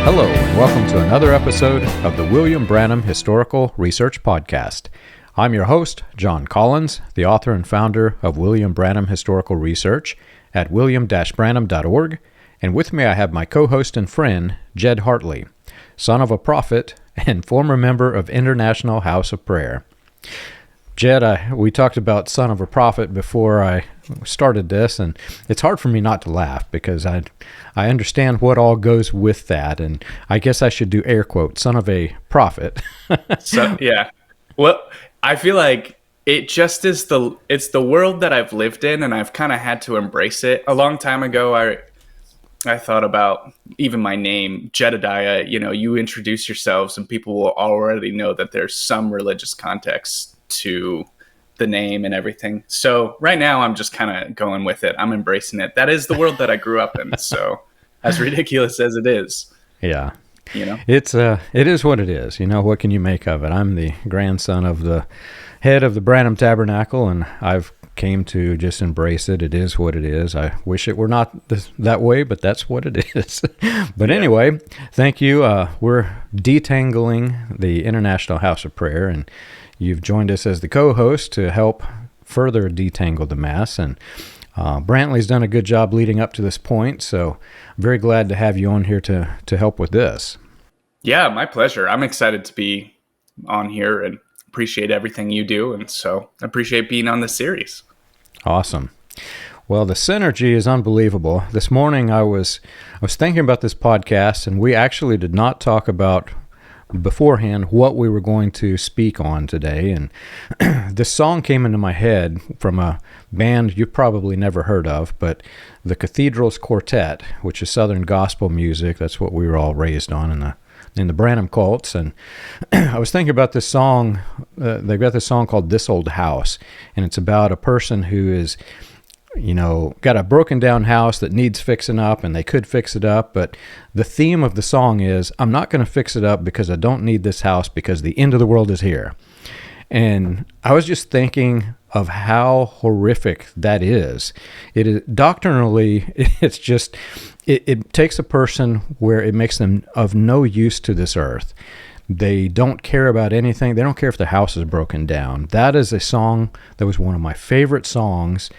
Hello, and welcome to another episode of the William Branham Historical Research Podcast. I'm your host, John Collins, the author and founder of William Branham Historical Research at william-branham.org, and with me I have my co-host and friend, Jed Hartley, son of a prophet and former member of International House of Prayer. Jed, we talked about son of a prophet before I started this, and it's hard for me not to laugh because I understand what all goes with that, and I guess I should do air quotes, son of a prophet. So yeah, well, I feel like it just is it's the world that I've lived in, and I've kind of had to embrace it. A long time ago, I thought about even my name, Jedediah. You know, you introduce yourselves, and people will already know that there's some religious context to the name and everything. So right now I'm just kind of going with it. I'm embracing it. That is the world that I grew up in. So as ridiculous as it is. Yeah. You know, it is what it is. You know, what can you make of it? I'm the grandson of the head of the Branham Tabernacle, and I've came to just embrace it. It is what it is. I wish it were not that way, but that's what it is. But anyway, thank you. We're detangling the International House of Prayer, and you've joined us as the co-host to help further detangle the mess. And Brantley's done a good job leading up to this point, so I'm very glad to have you on here to help with this. Yeah, my pleasure. I'm excited to be on here and appreciate everything you do, and so I appreciate being on this series. Awesome. Well, the synergy is unbelievable. This morning I was thinking about this podcast, and we actually did not talk about beforehand what we were going to speak on today, and this song came into my head from a band you've probably never heard of, but the Cathedrals Quartet, which is Southern gospel music. That's what we were all raised on in the Branham cults. And I was thinking about this song. They've got this song called "This Old House," and it's about a person who is, you know, got a broken down house that needs fixing up, and they could fix it up, but the theme of the song is, I'm not going to fix it up because I don't need this house because the end of the world is here. And I was just thinking of how horrific that is. It is doctrinally, it's just, it takes a person where it makes them of no use to this earth. They don't care about anything. They don't care if the house is broken down. That is a song that was one of my favorite songs.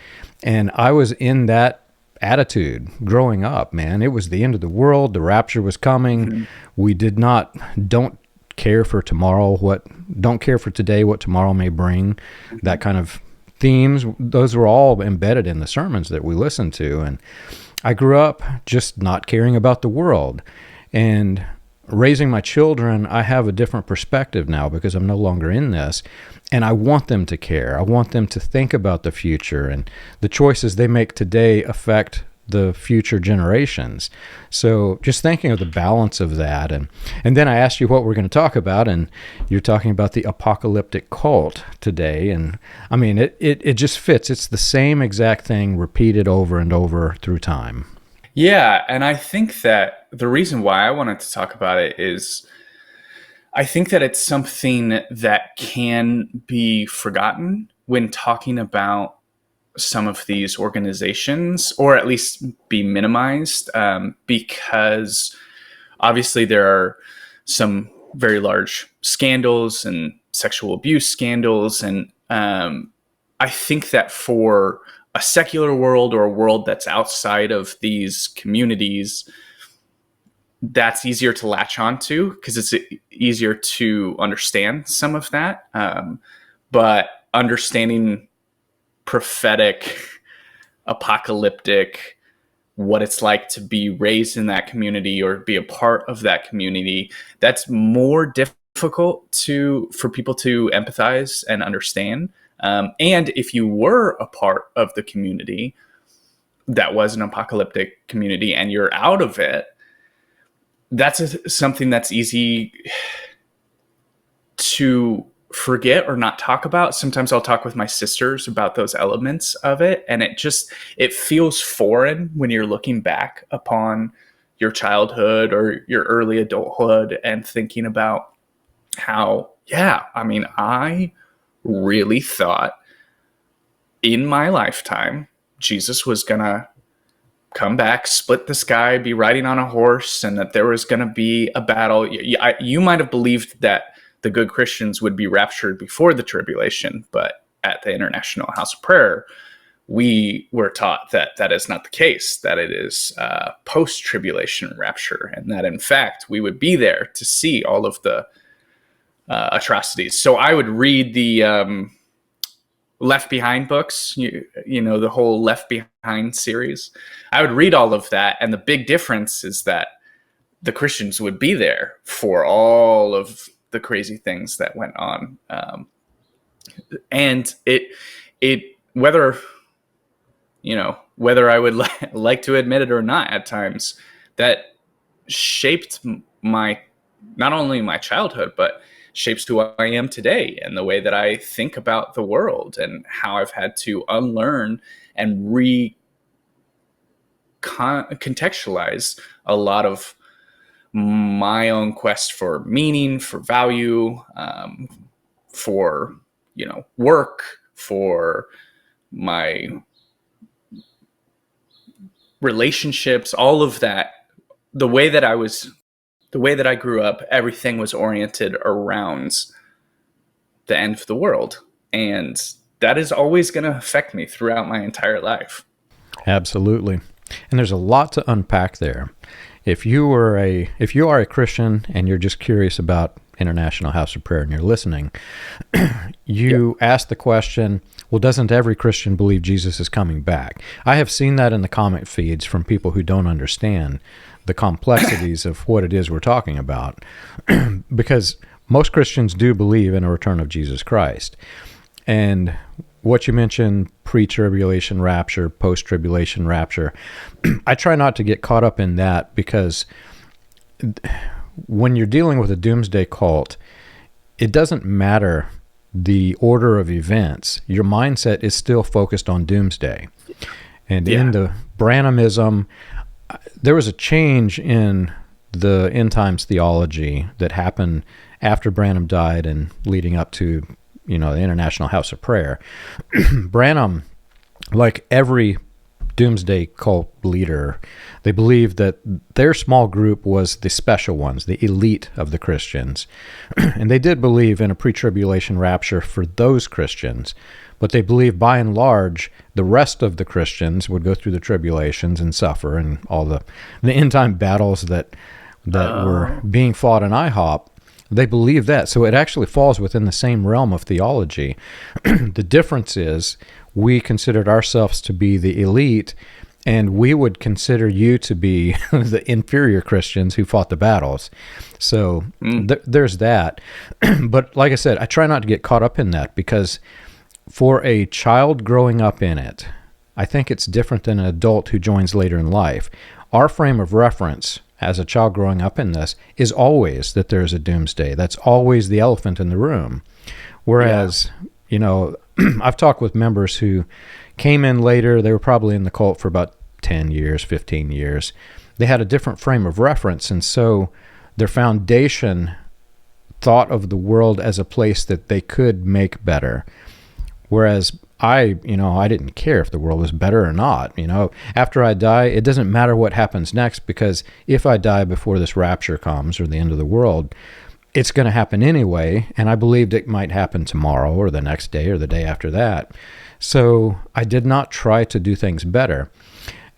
And I was in that attitude growing up, man. It was the end of the world. The rapture was coming. Mm-hmm. We don't care for tomorrow, don't care for today, what tomorrow may bring. Mm-hmm. That kind of themes, those were all embedded in the sermons that we listened to. And I grew up just not caring about the world. And raising my children, I have a different perspective now because I'm no longer in this. And I want them to care. I want them to think about the future, and the choices they make today affect the future generations. So just thinking of the balance of that. And then I asked you what we're going to talk about, and you're talking about the apocalyptic cult today. And I mean, it just fits. It's the same exact thing repeated over and over through time. Yeah, and I think that the reason why I wanted to talk about it is I think that it's something that can be forgotten when talking about some of these organizations, or at least be minimized, because obviously there are some very large scandals and sexual abuse scandals. And I think that for a secular world, or a world that's outside of these communities, that's easier to latch onto because it's easier to understand some of that. But understanding prophetic, apocalyptic, what it's like to be raised in that community or be a part of that community, that's more difficult for people to empathize and understand. And if you were a part of the community that was an apocalyptic community and you're out of it, that's something that's easy to forget or not talk about. Sometimes I'll talk with my sisters about those elements of it, and it feels foreign when you're looking back upon your childhood or your early adulthood and thinking about how, I really thought in my lifetime Jesus was gonna come back, split the sky, be riding on a horse, and that there was going to be a battle. You might have believed that the good Christians would be raptured before the tribulation, but at the International House of Prayer, we were taught that that is not the case, that it is post-tribulation rapture, and that in fact we would be there to see all of the atrocities. So I would read the Left Behind books, you know, the whole Left Behind series. I would read all of that, and the big difference is that the Christians would be there for all of the crazy things that went on, and it whether I would like to admit it or not, at times that shaped my not only my childhood but shapes who I am today and the way that I think about the world, and how I've had to unlearn and contextualize a lot of my own quest for meaning, for value, for work, for my relationships, all of that. The way that I grew up, everything was oriented around the end of the world, and that is always going to affect me throughout my entire life. Absolutely. And there's a lot to unpack there. If you are a Christian and you're just curious about International House of Prayer and you're listening, you ask the question, well, doesn't every Christian believe Jesus is coming back? I have seen that in the comment feeds from people who don't understand the complexities of what it is we're talking about, because most Christians do believe in a return of Jesus Christ. And what you mentioned, pre-tribulation rapture, post-tribulation rapture, I try not to get caught up in that, because when you're dealing with a doomsday cult, it doesn't matter the order of events. Your mindset is still focused on doomsday. And in the Branhamism, there was a change in the end times theology that happened after Branham died and leading up to the International House of Prayer. Branham, like every doomsday cult leader, they believed that their small group was the special ones, the elite of the Christians. And they did believe in a pre-tribulation rapture for those Christians, but they believed by and large the rest of the Christians would go through the tribulations and suffer, and all the end time battles that were being fought in IHOP. They believe that. So it actually falls within the same realm of theology. The difference is we considered ourselves to be the elite, and we would consider you to be the inferior Christians who fought the battles. So there's that. But like I said, I try not to get caught up in that, because for a child growing up in it, I think it's different than an adult who joins later in life. Our frame of reference as a child growing up in this is always that there's a doomsday. That's always the elephant in the room. Whereas, I've talked with members who came in later. They were probably in the cult for about 10 years, 15 years. They had a different frame of reference, and so their foundation thought of the world as a place that they could make better. Whereas I didn't care if the world was better or not. After I die, it doesn't matter what happens next, because if I die before this rapture comes or the end of the world, it's going to happen anyway, and I believed it might happen tomorrow or the next day or the day after that. So I did not try to do things better.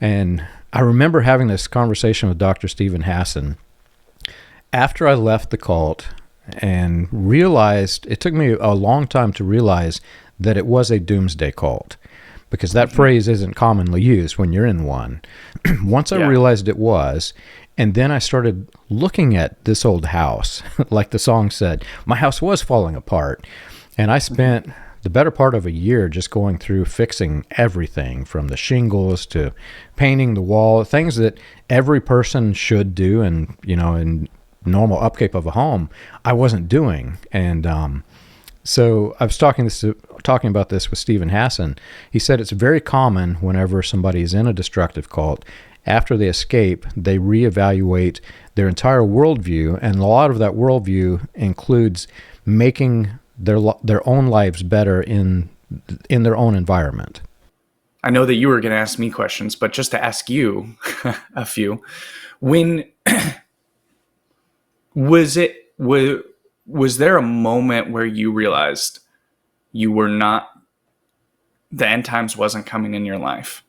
And I remember having this conversation with Dr. Stephen Hassan after I left the cult, and realized, it took me a long time to realize that it was a doomsday cult, because that phrase isn't commonly used when you're in one. Once I realized it was, and then I started looking at this old house, like the song said, my house was falling apart. And I spent the better part of a year just going through fixing everything, from the shingles to painting the wall, things that every person should do, and in normal upkeep of a home, I wasn't doing. And so I was talking about this with Stephen Hassan. He said it's very common whenever somebody is in a destructive cult, after they escape, they reevaluate their entire worldview, and a lot of that worldview includes making their own lives better in their own environment. I know that you were going to ask me questions, but just to ask you a few. When was there a moment where you realized you were not, the end times wasn't coming in your life,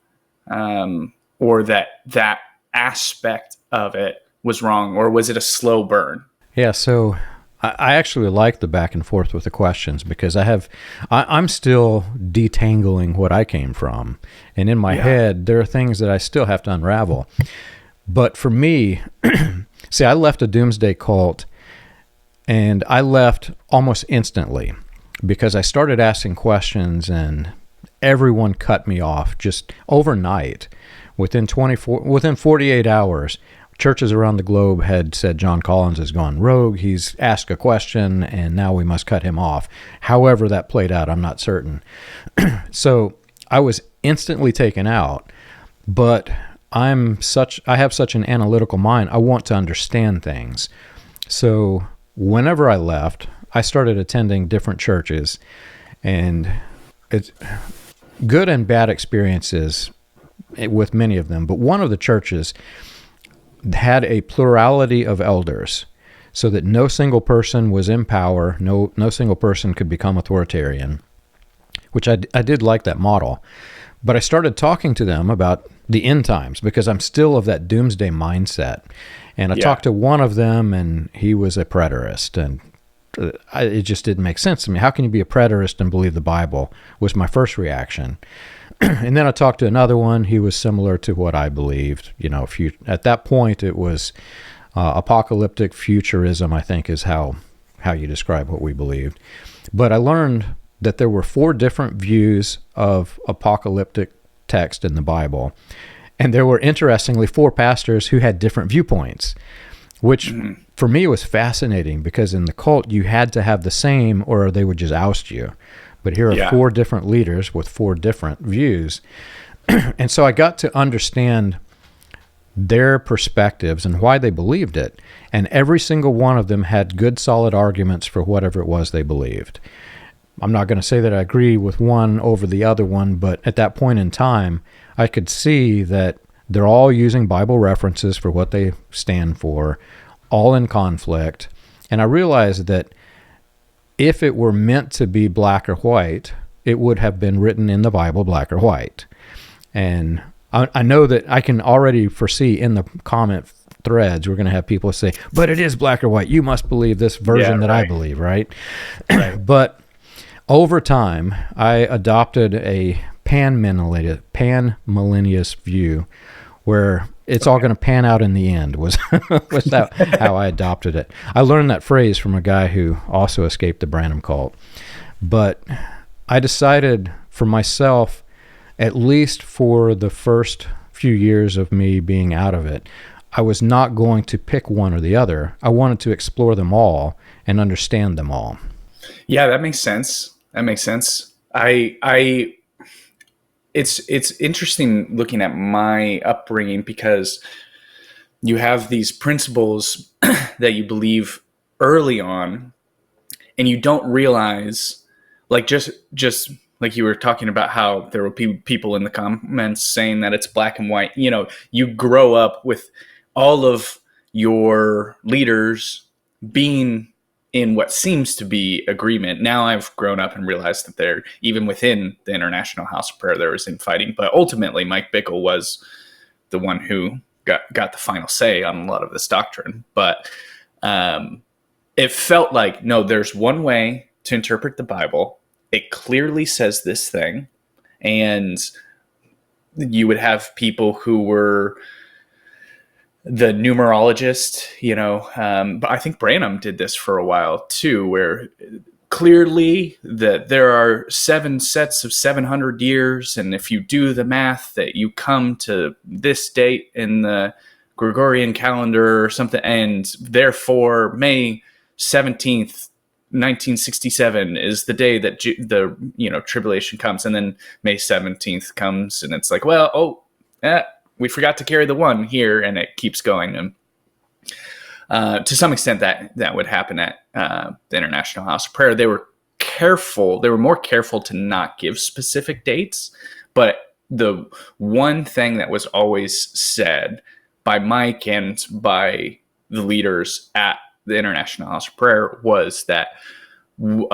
or that aspect of it was wrong, or was it a slow burn? Yeah, so I actually like the back and forth with the questions because I'm still detangling what I came from. And in my head, there are things that I still have to unravel. But for me, see, I left a Doomsday cult, and I left almost instantly because I started asking questions and everyone cut me off just overnight. Within 48 hours, churches around the globe had said John Collins has gone rogue. He's asked a question, and now we must cut him off. However that played out, I'm not certain. So I was instantly taken out, but I have such an analytical mind. I want to understand things. So whenever I left, I started attending different churches, and it's good and bad experiences with many of them. But one of the churches had a plurality of elders so that no single person was in power, no single person could become authoritarian, which I did like that model. But I started talking to them about the end times because I'm still of that doomsday mindset. And I talked to one of them, and he was a preterist, and it just didn't make sense to me. How can you be a preterist and believe the Bible was my first reaction. And then I talked to another one. He was similar to what I believed. At that point, it was apocalyptic futurism, I think, is how you describe what we believed. But I learned that there were 4 different views of apocalyptic text in the Bible. And there were, interestingly, 4 pastors who had different viewpoints, which for me was fascinating because in the cult, you had to have the same or they would just oust you. But here are 4 different leaders with 4 different views. And so I got to understand their perspectives and why they believed it. And every single one of them had good, solid arguments for whatever it was they believed. I'm not going to say that I agree with one over the other one, but at that point in time, I could see that they're all using Bible references for what they stand for, all in conflict. And I realized that if it were meant to be black or white, it would have been written in the Bible black or white. And I know that I can already foresee in the comment threads, we're going to have people say, but it is black or white. You must believe this version that I believe, right? But over time, I adopted a pan-millennialist view where it's all going to pan out in the end, was that how I adopted it. I learned that phrase from a guy who also escaped the Branham cult. But I decided for myself, at least for the first few years of me being out of it, I was not going to pick one or the other. I wanted to explore them all and understand them all. Yeah, that makes sense. It's interesting looking at my upbringing because you have these principles that you believe early on, and you don't realize, like just like you were talking about how there were people in the comments saying that it's black and white. You grow up with all of your leaders being in what seems to be agreement. Now I've grown up and realized that they're, even within the International House of Prayer, there was infighting. But ultimately, Mike Bickle was the one who got the final say on a lot of this doctrine. But it felt like, no, there's one way to interpret the Bible. It clearly says this thing. And you would have people who were the numerologist, but I think Branham did this for a while too, where clearly that there are 7 sets of 700 years. And if you do the math that you come to this date in the Gregorian calendar or something, and therefore May 17th, 1967 is the day that the tribulation comes, and then May 17th comes, and it's like, we forgot to carry the 1 here, and it keeps going. And to some extent, that would happen at the International House of Prayer. They were careful. They were more careful to not give specific dates, but the one thing that was always said by Mike and by the leaders at the International House of Prayer was that we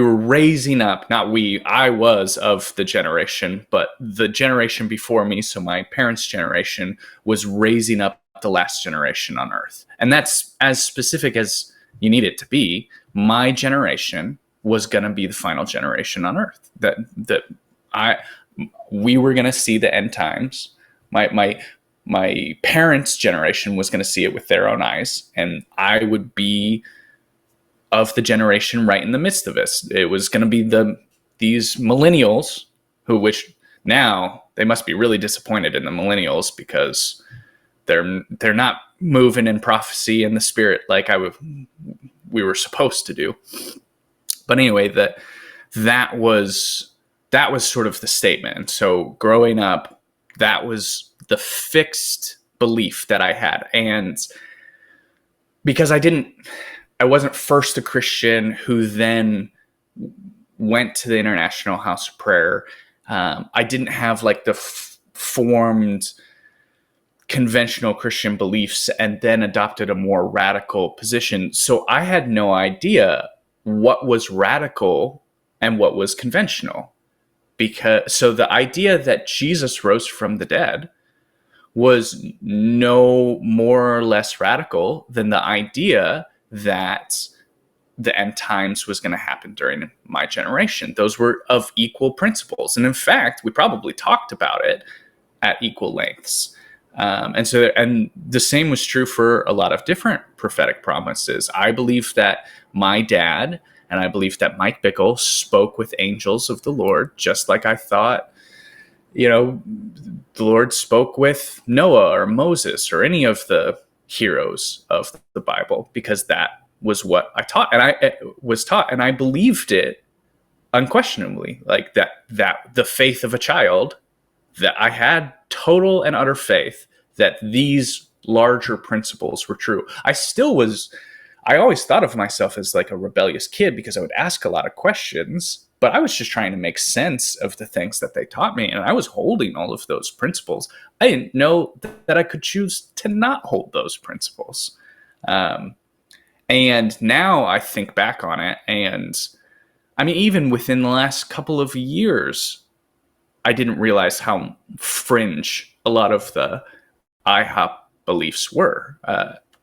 were raising up, I was of the generation, but the generation before me, so my parents' generation, was raising up the last generation on earth. And that's as specific as you need it to be. My generation was going to be the final generation on earth. We were going to see the end times. My parents' generation was going to see it with their own eyes, and I would be of the generation right in the midst of this. It was going to be these millennials which now they must be really disappointed in the millennials because they're not moving in prophecy and the spirit like we were supposed to do. But anyway, that was sort of the statement. And so growing up, that was the fixed belief that I had. And because I wasn't first a Christian who then went to the International House of Prayer. I didn't have like the formed conventional Christian beliefs and then adopted a more radical position. So I had no idea what was radical and what was conventional. So the idea that Jesus rose from the dead was no more or less radical than the idea that the end times was going to happen during my generation. Those were of equal principles. And in fact, we probably talked about it at equal lengths. And the same was true for a lot of different prophetic promises. I believe that my dad and I believe that Mike Bickle spoke with angels of the Lord, just like I thought, the Lord spoke with Noah or Moses or any of the heroes of the Bible, because that was what I taught, and I was taught, and I believed it unquestionably, like that the faith of a child, that I had total and utter faith that these larger principles were true. I always thought of myself as like a rebellious kid because I would ask a lot of questions, but I was just trying to make sense of the things that they taught me. And I was holding all of those principles. I didn't know that I could choose to not hold those principles. And now I think back on it, and I mean, even within the last couple of years, I didn't realize how fringe a lot of the IHOP beliefs were.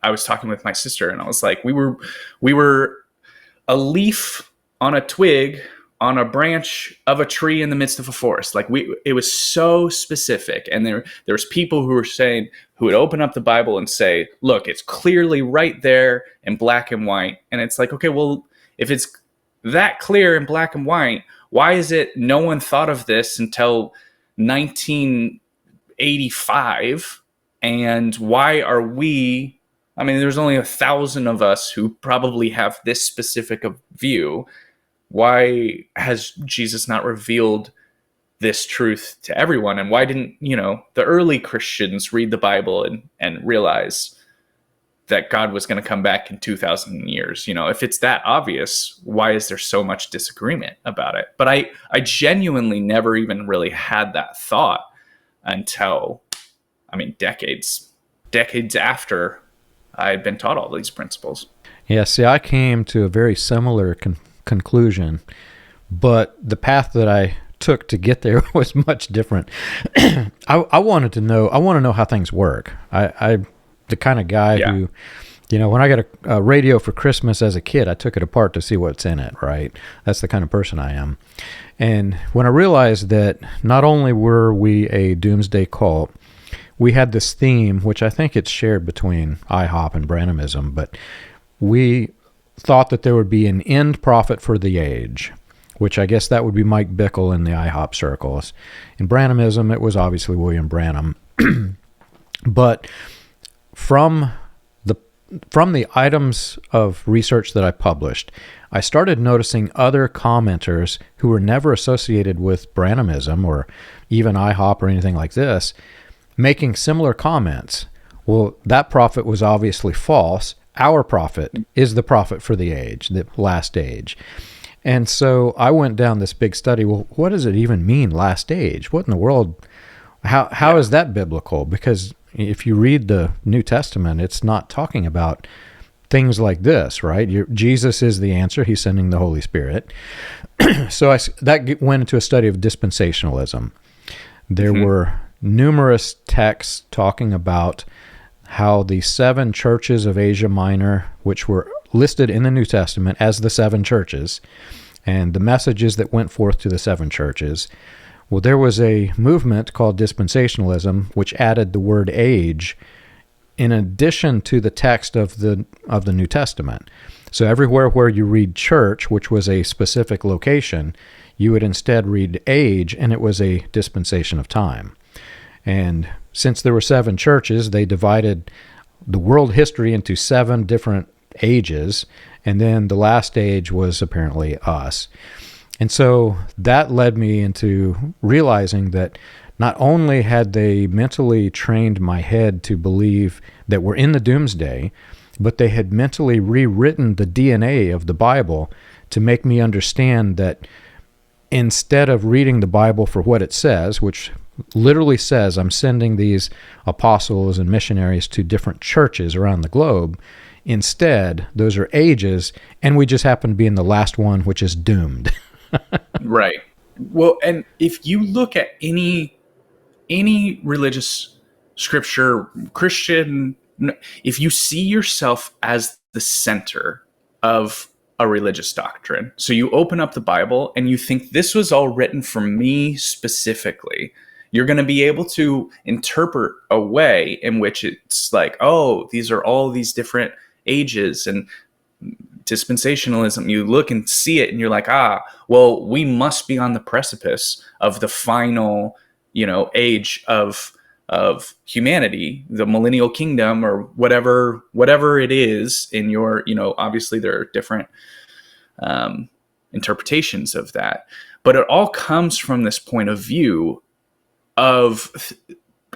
I was talking with my sister, and I was like, we were a leaf on a twig on a branch of a tree in the midst of a forest. Like it was so specific. And there was people who would open up the Bible and say, look, it's clearly right there in black and white. And it's like, okay, well, if it's that clear in black and white, why is it no one thought of this until 1985? And why are we, I mean, there's only 1,000 of us who probably have this specific view. Why has Jesus not revealed this truth to everyone? And why didn't, the early Christians read the Bible and realize that God was going to come back in 2,000 years? If it's that obvious, why is there so much disagreement about it? But I genuinely never even really had that thought until, decades after I had been taught all these principles. Yeah, see, I came to a very similar conclusion, but the path that I took to get there was much different. I want to know how things work. I'm the kind of guy who, when I got a radio for Christmas as a kid, I took it apart to see what's in it, right? That's the kind of person I am. And when I realized that not only were we a doomsday cult, we had this theme, which I think it's shared between IHOP and Branhamism, but we thought that there would be an end prophet for the age, which I guess that would be Mike Bickle in the IHOP circles. In Branhamism, it was obviously William Branham. But from the items of research that I published, I started noticing other commenters who were never associated with Branhamism or even IHOP or anything like this, making similar comments. Well, that prophet was obviously false. Our prophet is the prophet for the age, the last age. And so I went down this big study. Well, what does it even mean, last age? What in the world? How is that biblical? Because if you read the New Testament, it's not talking about things like this, right? Jesus is the answer. He's sending the Holy Spirit. So that went into a study of dispensationalism. There were numerous texts talking about how the 7 churches of Asia Minor, which were listed in the New Testament as the 7 churches, and the messages that went forth to the 7 churches. Well, there was a movement called dispensationalism, which added the word age in addition to the text of the New Testament. So everywhere where you read church, which was a specific location, you would instead read age, and it was a dispensation of time. And since there were 7 churches, they divided the world history into 7 different ages, and then the last age was apparently us. And so that led me into realizing that not only had they mentally trained my head to believe that we're in the Doomsday, but they had mentally rewritten the DNA of the Bible to make me understand that instead of reading the Bible for what it says, which literally says I'm sending these apostles and missionaries to different churches around the globe, instead, those are ages, and we just happen to be in the last one, which is doomed. Right. Well, and if you look at any religious scripture, Christian, if you see yourself as the center of a religious doctrine, so you open up the Bible and you think this was all written for me specifically, you're going to be able to interpret a way in which it's like, oh, these are all these different ages. And dispensationalism, you look and see it and you're like, well, we must be on the precipice of the final, age of humanity, the millennial kingdom, or whatever it is in your, obviously there are different interpretations of that, but it all comes from this point of view of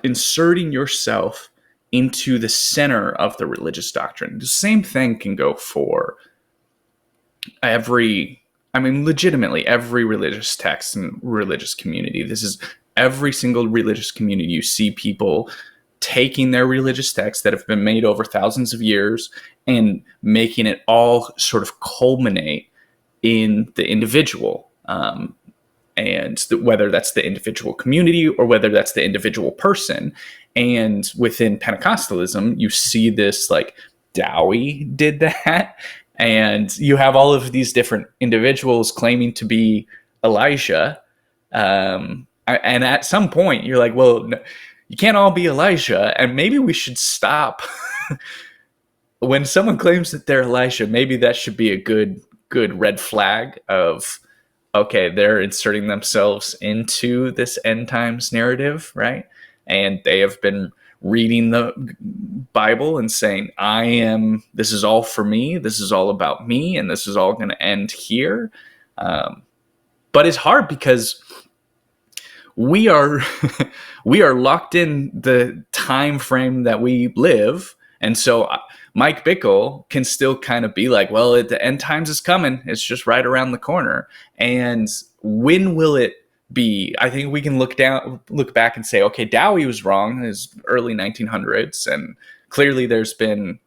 inserting yourself into the center of the religious doctrine. The same thing can go for legitimately every religious text and religious community. This is every single religious community. You see people taking their religious texts that have been made over thousands of years and making it all sort of culminate in the individual. Whether that's the individual community or whether that's the individual person. And within Pentecostalism, you see this, like Dowie did that. And you have all of these different individuals claiming to be Elijah. And at some point, you're like, well, no, you can't all be Elijah. And maybe we should stop. When someone claims that they're Elijah, maybe that should be a good red flag of, okay, they're inserting themselves into this end times narrative, right? And they have been reading the Bible and saying, this is all for me, this is all about me, and this is all going to end here. But it's hard because we are locked in the time frame that we live. And so Mike Bickle can still kind of be like, well, the end times is coming. It's just right around the corner. And when will it be? I think we can look back and say, okay, Dowie was wrong in his early 1900s. And clearly there's been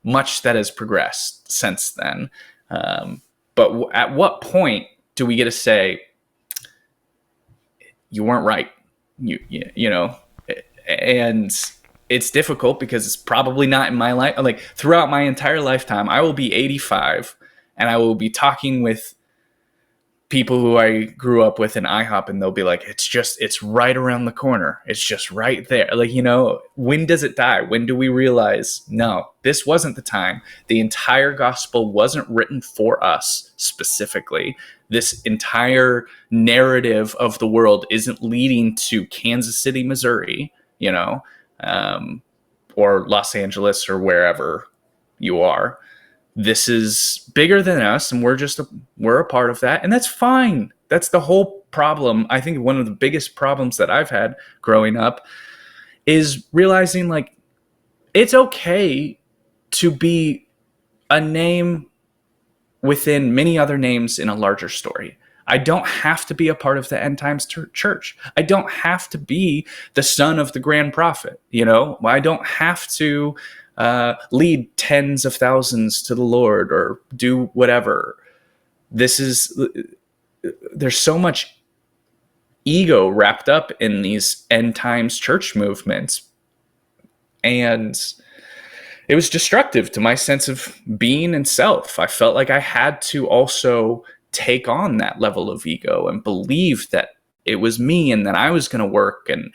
much that has progressed since then. But at what point do we get to say, you weren't right? You know, and it's difficult because it's probably not in my life. Like throughout my entire lifetime, I will be 85 and I will be talking with people who I grew up with in IHOP, and they'll be like, it's right around the corner. It's just right there. Like, when does it die? When do we realize, no, this wasn't the time. The entire gospel wasn't written for us specifically. This entire narrative of the world isn't leading to Kansas City, Missouri, or Los Angeles or wherever you are. This is bigger than us, and we're a part of that, and that's fine. That's the whole problem. I think one of the biggest problems that I've had growing up is realizing, like, it's okay to be a name within many other names in a larger story. I don't have to be a part of the end times church. I don't have to be the son of the grand prophet. I don't have to lead tens of thousands to the Lord or do whatever. There's so much ego wrapped up in these end times church movements. And it was destructive to my sense of being and self. I felt like I had to also take on that level of ego and believe that it was me and that I was going to work and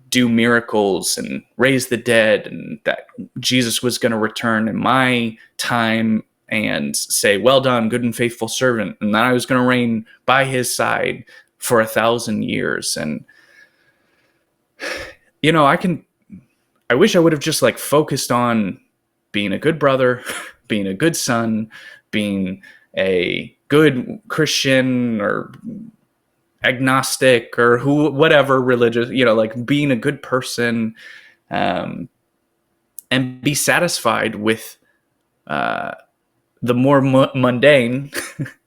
do miracles and raise the dead, and that Jesus was going to return in my time and say, "Well done, good and faithful servant," and that I was going to reign by his side for 1,000 years. And I wish I would have just focused on being a good brother, being a good son, being a good Christian or agnostic or whatever religious, being a good person, and be satisfied with the more mundane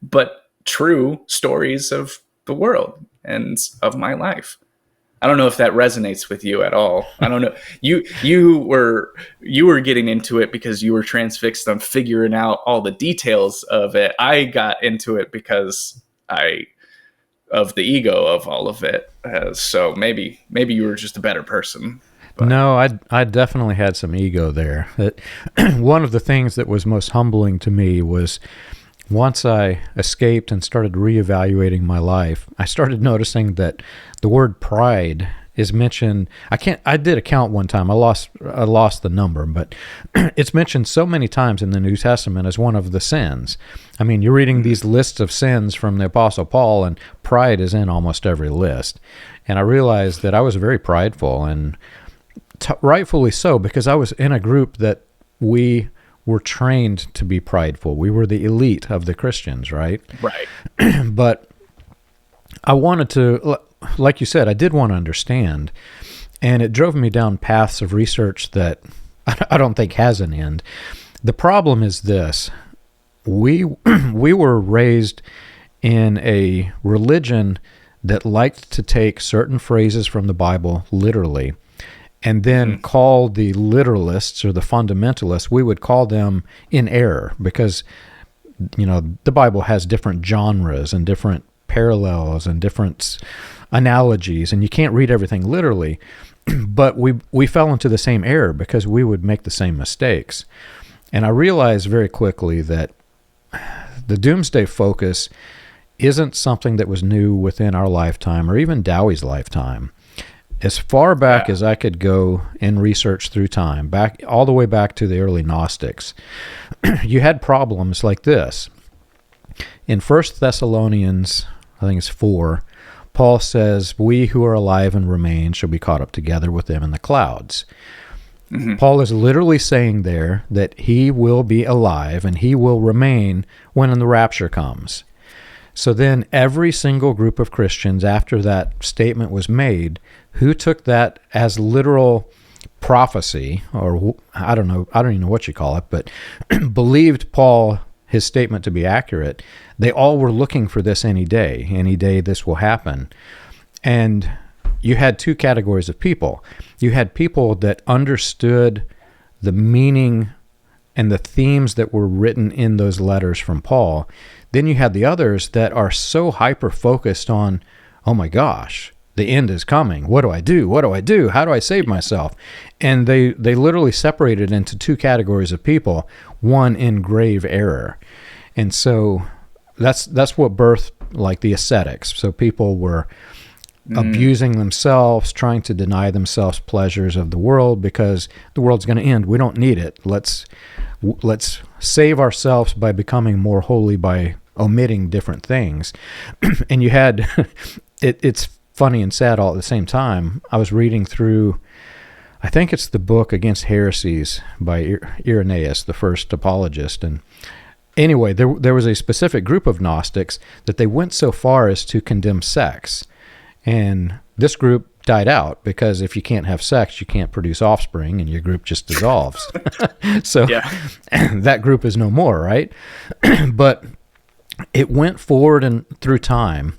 but true stories of the world and of my life. I don't know if that resonates with you at all. I don't know. You were getting into it because you were transfixed on figuring out all the details of it. I got into it because of the ego of all of it. So maybe you were just a better person. But. No, I definitely had some ego there. One of the things that was most humbling to me was once I escaped and started reevaluating my life, I started noticing that the word pride is mentioned. I did a count one time. I lost the number, but it's mentioned so many times in the New Testament as one of the sins. I mean, you're reading these lists of sins from the Apostle Paul, and pride is in almost every list. And I realized that I was very prideful, and rightfully so, because I was in a group that we were trained to be prideful. We were the elite of the Christians, right? Right. But I wanted to, like you said, I did want to understand, and it drove me down paths of research that I don't think has an end. The problem is this: we were raised in a religion that liked to take certain phrases from the Bible literally, and then call the literalists or the fundamentalists, we would call them in error, because the Bible has different genres and different parallels and different analogies, and you can't read everything literally. But we fell into the same error because we would make the same mistakes. And I realized very quickly that the Doomsday focus isn't something that was new within our lifetime or even Dowie's lifetime. As far back as I could go in research through time, back all the way back to the early Gnostics, you had problems like this. In 1 Thessalonians, I think it's 4, Paul says, "We who are alive and remain shall be caught up together with them in the clouds." Mm-hmm. Paul is literally saying there that he will be alive and he will remain when the rapture comes. So then every single group of Christians after that statement was made who took that as literal prophecy, or I don't even know what you call it, but believed his statement to be accurate, they all were looking for this any day this will happen. And you had two categories of people. You had people that understood the meaning and the themes that were written in those letters from Paul. Then you had the others that are so hyper-focused on, oh my gosh, the end is coming. What do I do? What do I do? How do I save myself? And they literally separated into two categories of people, one in grave error. And so that's what birthed the ascetics. So people were abusing themselves, trying to deny themselves pleasures of the world because the world's going to end. We don't need it. Let's save ourselves by becoming more holy by omitting different things. And you had, it's funny and sad all at the same time. I was reading through, I think it's the book Against Heresies by Irenaeus, the first apologist. And anyway, there was a specific group of Gnostics that they went so far as to condemn sex. And this group died out, because if you can't have sex, you can't produce offspring, and your group just dissolves. So Yeah. that group is no more, right? But it went forward and through time.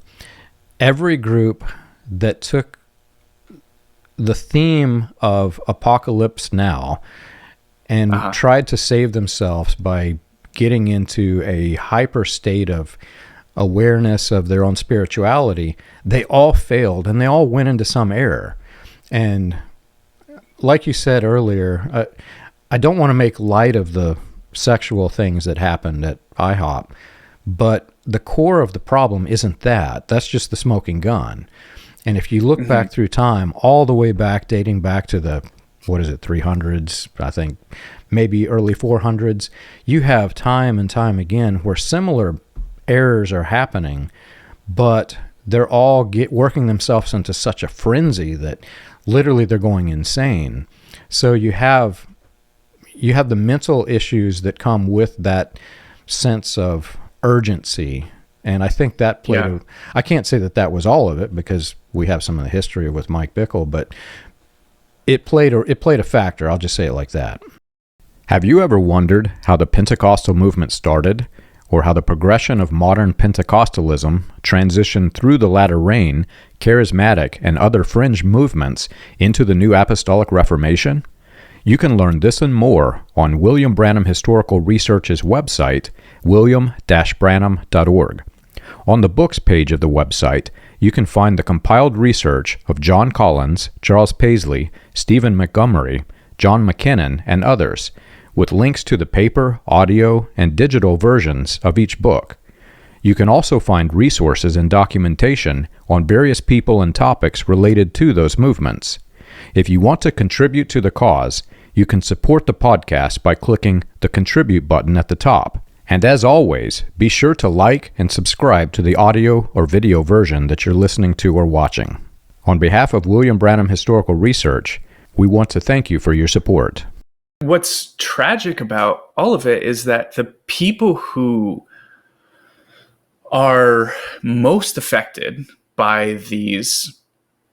Every group that took the theme of apocalypse now and tried to save themselves by getting into a hyper state of awareness of their own spirituality, they all failed, and they all went into some error. And like you said earlier, I don't want to make light of the sexual things that happened at IHOP, but the core of the problem isn't that. That's just the smoking gun. And if you look back through time, all the way back, dating back to the, 300s, I think, maybe early 400s, you have time and time again where similar errors are happening, but they're all working themselves into such a frenzy that literally they're going insane. So you have the mental issues that come with that sense of urgency. And I think that played I can't say that was all of it, because we have some of the history with Mike Bickle, but it played a factor. I'll just say it like that. Have you ever wondered how the Pentecostal movement started, or how the progression of modern Pentecostalism transitioned through the latter rain, charismatic, and other fringe movements into the New Apostolic Reformation? You can learn this and more on William Branham Historical Research's website, william-branham.org. On the books page of the website, you can find the compiled research of John Collins, Charles Paisley, Stephen Montgomery, John McKinnon, and others, with links to the paper, audio, and digital versions of each book. You can also find resources and documentation on various people and topics related to those movements. If you want to contribute to the cause, you can support the podcast by clicking the Contribute button at the top. And as always, be sure to like and subscribe to the audio or video version that you're listening to or watching. On behalf of William Branham Historical Research, we want to thank you for your support. What's tragic about all of it is that the people who are most affected by these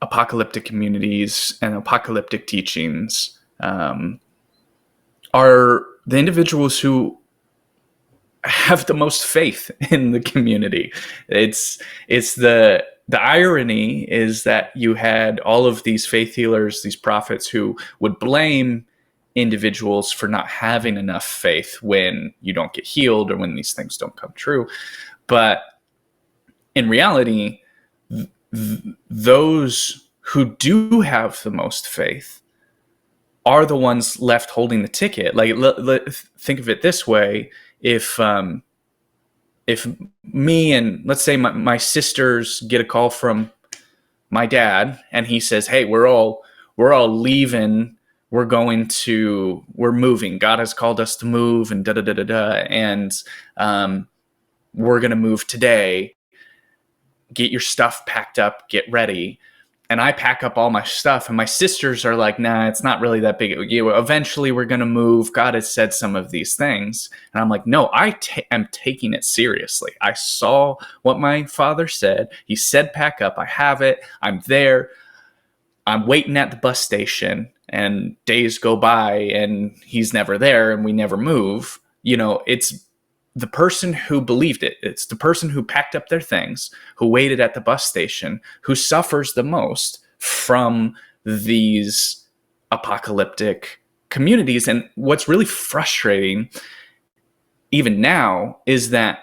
apocalyptic communities and apocalyptic teachings are the individuals who have the most faith in the community. It's the irony is that you had all of these faith healers, these prophets, who would blame individuals for not having enough faith when you don't get healed or when these things don't come true. But in reality, those who do have the most faith are the ones left holding the ticket. Like, think of it this way: if me and, let's say, my sisters get a call from my dad, and he says, "Hey, we're all leaving. We're moving. God has called us to move, and and we're gonna move today. Get your stuff packed up. Get ready." And I pack up all my stuff, and my sisters are like, "Nah, it's not really that big. Eventually we're going to move. God has said some of these things." And I'm like, "No, am taking it seriously. I saw what my father said. He said, pack up. I have it. I'm there. I'm waiting at the bus station, and days go by and he's never there and we never move." It's the person who believed it. It's the person who packed up their things, who waited at the bus station, who suffers the most from these apocalyptic communities. And what's really frustrating, even now, is that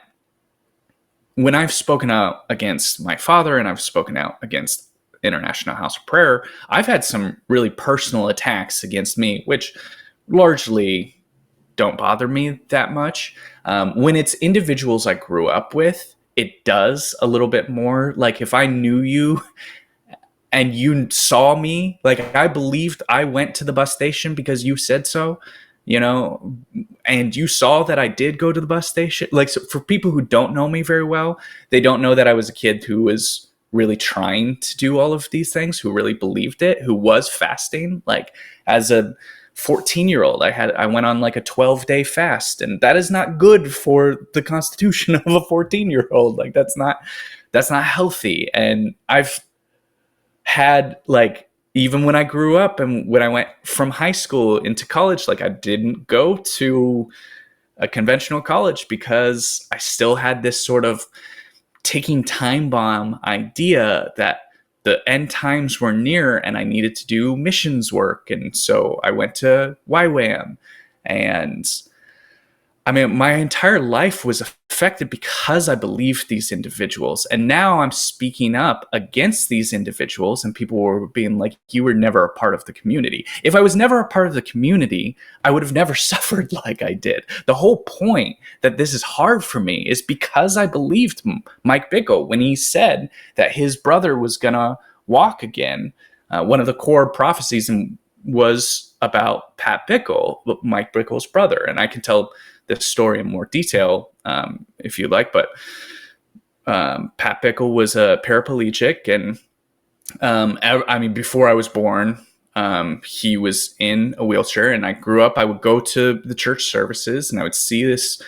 when I've spoken out against my father and I've spoken out against International House of Prayer, I've had some really personal attacks against me, which largely don't bother me that much. When it's individuals I grew up with, it does a little bit more. Like, if I knew you and you saw me, like, I believed I went to the bus station because you said so, and you saw that I did go to the bus station. Like, so for people who don't know me very well, they don't know that I was a kid who was really trying to do all of these things, who really believed it, who was fasting. Like, as a 14-year-old, I went on like a 12-day fast, and that is not good for the constitution of a 14-year-old. Like, that's not healthy. And I've had like, even when I grew up and when I went from high school into college, like I didn't go to a conventional college because I still had this sort of ticking time bomb idea that the end times were near and I needed to do missions work. And so I went to YWAM. And I mean, my entire life was affected because I believed these individuals. And now I'm speaking up against these individuals, and people were being like, you were never a part of the community. If I was never a part of the community, I would have never suffered like I did. The whole point that this is hard for me is because I believed Mike Bickle when he said that his brother was going to walk again. One of the core prophecies was about Pat Bickle, Mike Bickle's brother. And I can tell this story in more detail if you like, but Pat Bickle was a paraplegic, and I mean, before I was born, he was in a wheelchair, and I grew up, I would go to the church services and I would see this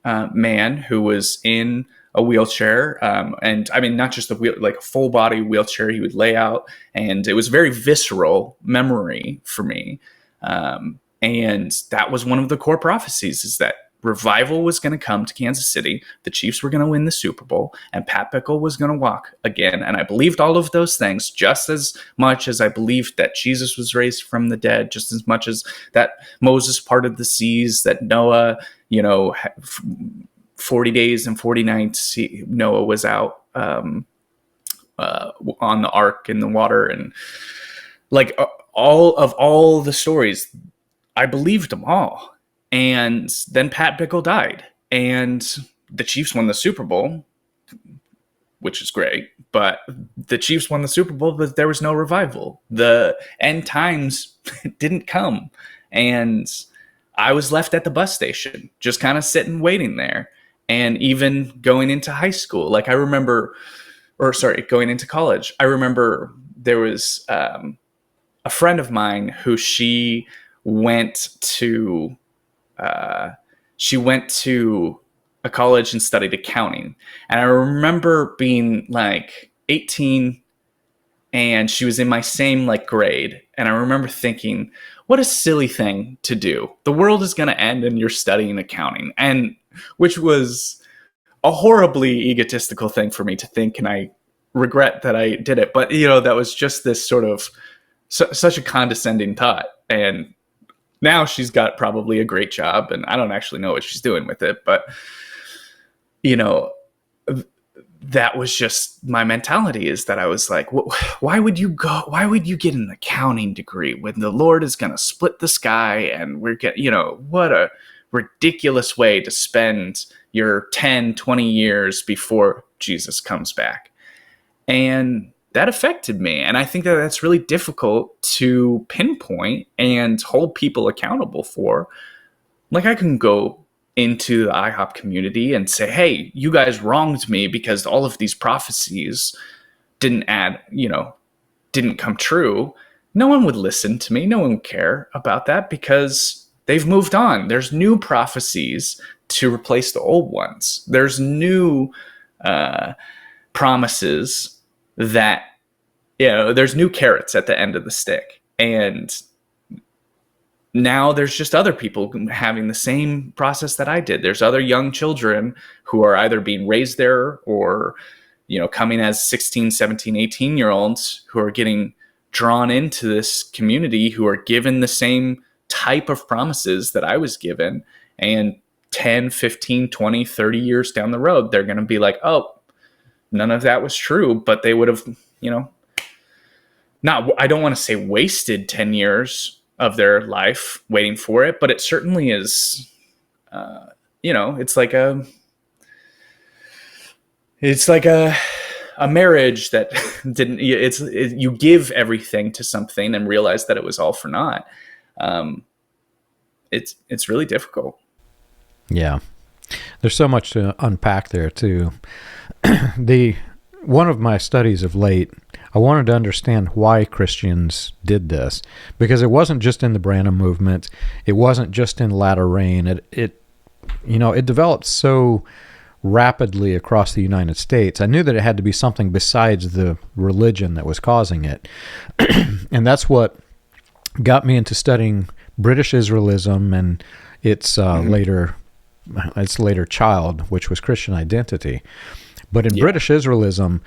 man who was in a wheelchair, and I mean, not just like a full body wheelchair, he would lay out, and it was very visceral memory for me. And that was one of the core prophecies, is that revival was going to come to Kansas City. The Chiefs were going to win the Super Bowl, and Pat Bickle was going to walk again. And I believed all of those things just as much as I believed that Jesus was raised from the dead, just as much as that Moses parted the seas, that Noah, 40 days and 40 nights, Noah was out on the ark in the water. And like all the stories, I believed them all. And then Pat Bickle died, and the Chiefs won the Super Bowl, which is great. But the Chiefs won the Super Bowl, but there was no revival. The end times didn't come. And I was left at the bus station, just kind of sitting, waiting there. And even going into high school, like going into college, I remember there was a friend of mine who she went to a college and studied accounting. And I remember being like 18, and she was in my same like grade. And I remember thinking, what a silly thing to do. The world is going to end and you're studying accounting. And which was a horribly egotistical thing for me to think. And I regret that I did it. But, that was just this sort of such a condescending thought. And now she's got probably a great job, and I don't actually know what she's doing with it. But, that was just my mentality, is that I was like, why would you get an accounting degree when the Lord is going to split the sky, and we're getting, what a ridiculous way to spend your 10, 20 years before Jesus comes back. And that affected me. And I think that that's really difficult to pinpoint and hold people accountable for. Like, I can go into the IHOP community and say, hey, you guys wronged me because all of these prophecies didn't come true. No one would listen to me. No one would care about that because they've moved on. There's new prophecies to replace the old ones. There's new promises that, there's new carrots at the end of the stick. And now there's just other people having the same process that I did. There's other young children who are either being raised there or, coming as 16, 17, 18-year-olds who are getting drawn into this community, who are given the same type of promises that I was given. And 10, 15, 20, 30 years down the road, they're going to be like, oh, none of that was true, but they would have, I don't want to say wasted 10 years of their life waiting for it, but it certainly is, it's like a marriage that didn't, you give everything to something and realize that it was all for naught. It's really difficult. Yeah. There's so much to unpack there too. One of my studies of late, I wanted to understand why Christians did this, because it wasn't just in the Branham movement. It wasn't just in latter rain. It developed so rapidly across the United States, I knew that it had to be something besides the religion that was causing it. And that's what got me into studying British Israelism and its later child, which was Christian identity. But in British Israelism,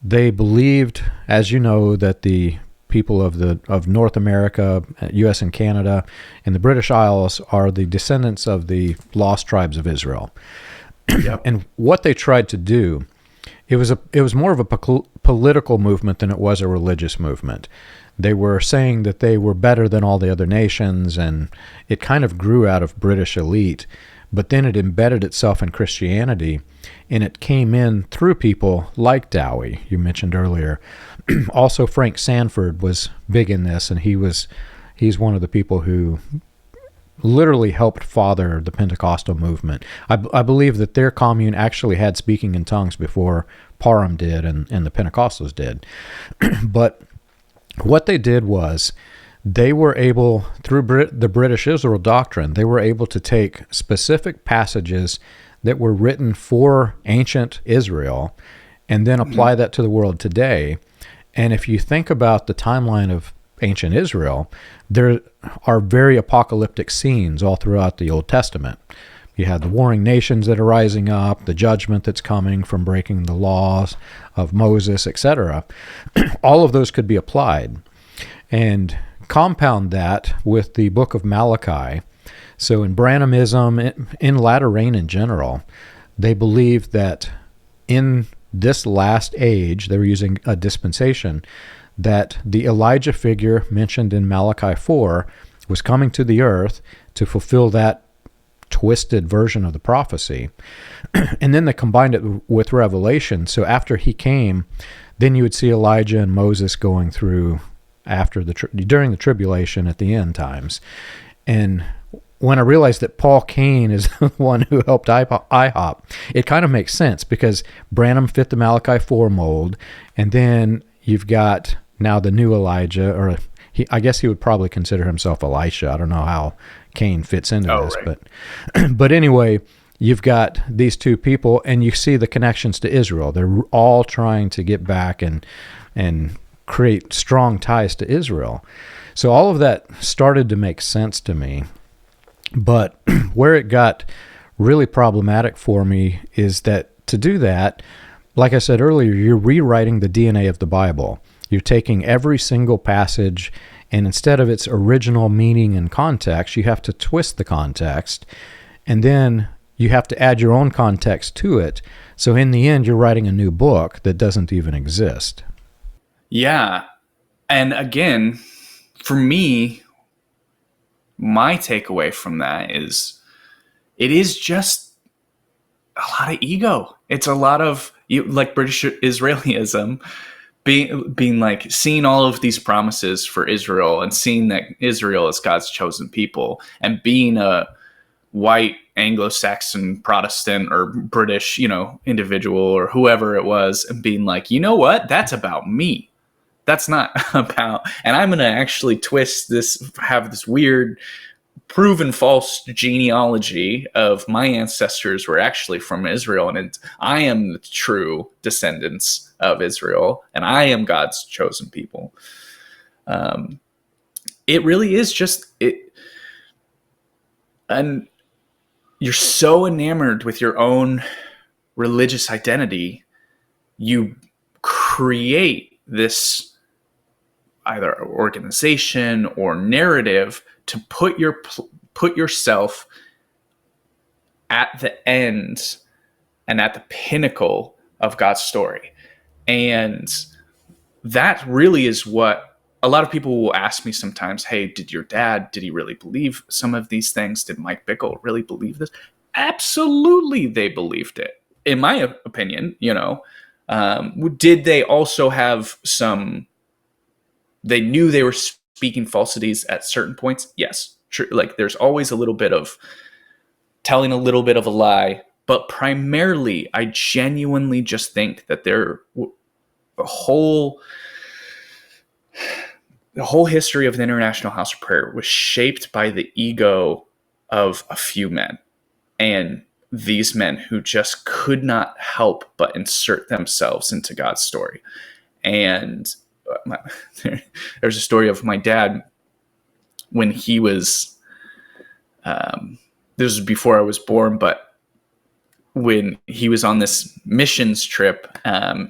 they believed, as you know, that the people of North America, U.S. and Canada, and the British Isles are the descendants of the lost tribes of Israel. And what they tried to do, it was more of a political movement than it was a religious movement. They were saying that they were better than all the other nations, and it kind of grew out of British elite, but then it embedded itself in Christianity, and it came in through people like Dowie, you mentioned earlier. Also, Frank Sanford was big in this, and he's one of the people who literally helped father the Pentecostal movement. I believe that their commune actually had speaking in tongues before Parham did and the Pentecostals did. But what they did was they were able, through the British Israel doctrine, they were able to take specific passages that were written for ancient Israel and then apply that to the world today. And if you think about the timeline of ancient Israel, there are very apocalyptic scenes all throughout the Old Testament. You have the warring nations that are rising up, the judgment that's coming from breaking the laws of Moses, etc. All of those could be applied. And compound that with the book of Malachi. So in Branhamism, in latter rain in general, they believed that in this last age, they were using a dispensation, that the Elijah figure mentioned in Malachi 4 was coming to the earth to fulfill that twisted version of the prophecy. And then they combined it with Revelation. So after he came, then you would see Elijah and Moses going through during the tribulation at the end times. And when I realized that Paul Cain is the one who helped IHOP, it kind of makes sense because Branham fit the Malachi 4 mold, and then you've got now the new Elijah, or I guess he would probably consider himself Elisha. I don't know how Cain fits into this, right. But anyway, you've got these two people, and you see the connections to Israel. They're all trying to get back and create strong ties to Israel. So all of that started to make sense to me. But where it got really problematic for me is that to do that, like I said earlier, you're rewriting the DNA of the Bible. You're taking every single passage, and instead of its original meaning and context, you have to twist the context, and then you have to add your own context to it. So in the end, you're writing a new book that doesn't even exist. Yeah. And again, for me, my takeaway from that is it is just a lot of ego. It's a lot of, like British Israelism, being like seeing all of these promises for Israel and seeing that Israel is God's chosen people, and being a white Anglo-Saxon Protestant or British, individual or whoever it was, and being like, you know what? That's about me. That's not about, and I'm going to actually twist this, have this weird proven false genealogy of my ancestors were actually from Israel, and I am the true descendants of Israel, and I am God's chosen people. It really is just it, and you're so enamored with your own religious identity, you create this either organization or narrative to put yourself at the end and at the pinnacle of God's story. And that really is what a lot of people will ask me sometimes. Hey, did he really believe some of these things? Did Mike Bickle really believe this? Absolutely, they believed it. In my opinion, did they also have some, they knew they were speaking falsities at certain points? Yes. True. Like there's always a little bit of telling a little bit of a lie, but primarily I genuinely just think that the whole history of the International House of Prayer was shaped by the ego of a few men. And these men who just could not help but insert themselves into God's story. And there's a story of my dad when he was, this was before I was born, but when he was on this missions trip